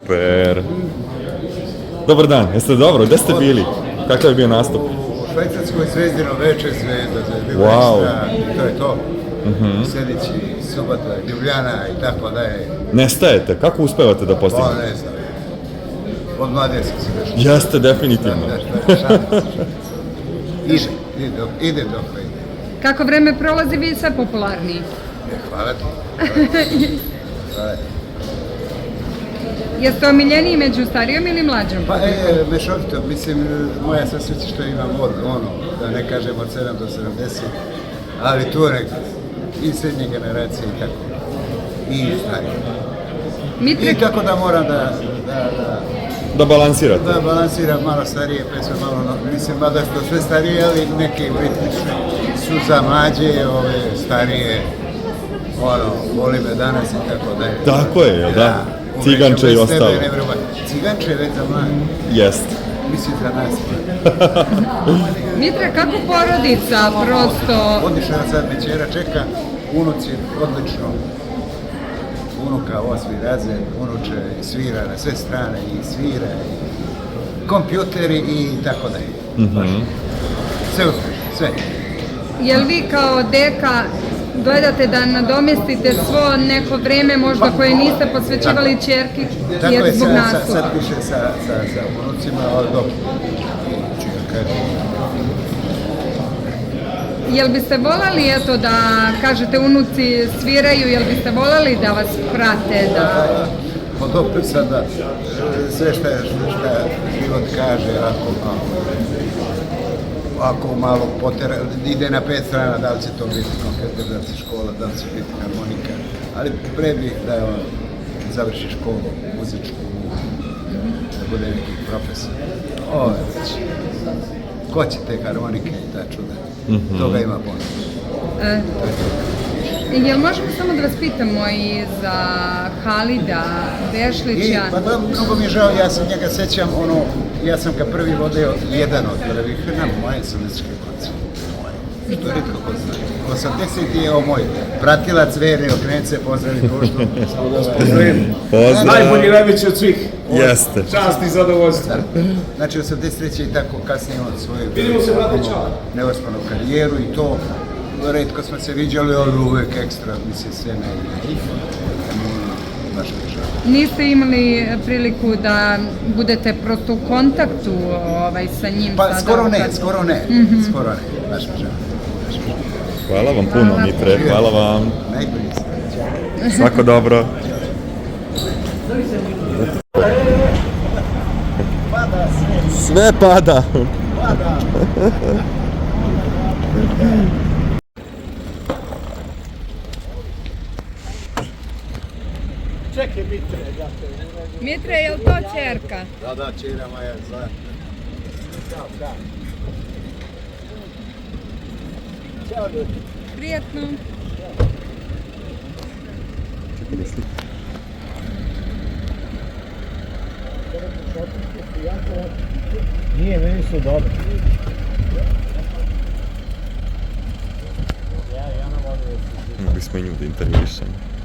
Super. Dobar dan, jeste dobro? Gde ste bili? Kakav je bio nastup? U švajcarskoj Zvezdino večer Zvezda, Wow. to je to. Sljedeći subota, Ljubljana i tako da je. Nestajete, kako uspevate da Pa postignete? ne znam. Od mlade sam se nešto. Jeste, definitivno. Ide dok ide. Kako vreme prolazi, vi sve popularniji. Hvala ti. Hvala ti. Jeste omiljeniji među starijom ili mlađom? Pa mešovito, mislim, moja sva sreća što imam da ne kažem od 7 do 70, ali tu nek i srednje generacije i tako, i starije. I tako da moram Da balansirate. da balansiram malo starije pesme, malo, mislim, mada što sve starije, ali neke ritmične su za mlađe, ove starije, voli me danas i tako da je. Tako je, jel da? Ciganče i ostalo. Ciganče je već za mlade. Jest. Mislim za nas. Mitra, kako porodica prosto... Odlično, sad me ćera čeka, unuci odlično. Unuka 8. razred, unuče svira na sve strane i svira i kompjuteri i tako da je. Sve uspješno, sve. Jel vi kao deka gledate da nadomestite svo neko vreme možda koje niste posvećivali ćerki jer zbog nastupa? Sad piše sa unucima, ali dobro. Jel biste volali, eto, da kažete unuci sviraju, jel biste volali da vas prate, da... Pa dobro, sada sve šta život kaže, ako malo potera, ide na 5 strana, da li će to biti konkretno, da li će škola, da li će biti harmonika, ali pre bih da je on završi školu muzičku, da bude neki profesor. Ovo je već, ko će te harmonike i ta čuda, toga ima puno. Jel možemo samo da vas pitamo i za Halida Bešlića? Pa da, mnogo mi je žao, ja se njega sećam, ja sam ga prvi vodio, jedan od prvih, na moje suličke koncerte. Što ritko ko zna. 80. je moj pratilac Vere Okrence, pozdravi društvo. Pozdrav. Najbolji najveći od svih. Jeste. Čast i zadovoljstvo. Znači, 83. i tako kasnije on svoju Vidimo se, brate, čao. neuspanu karijeru i to, retko smo se viđali, ali uvek ekstra, mislim, sve najbolje. Baš mi je žao. Niste imali priliku da budete prosto u kontaktu sa njim? Pa sada? skoro ne, baš mi je žao. Hvala vam puno, Mitre, hvala vam. Najbolji sam. Svako dobro. Sve pada. Čekaj, Mitre, Mitre, je li to ćerka? Da, čera moja, zla. Da. Ćao, ljudi. Prijetno. Nije, meni su dobro. Mogli smo i nju da intervjuišemo.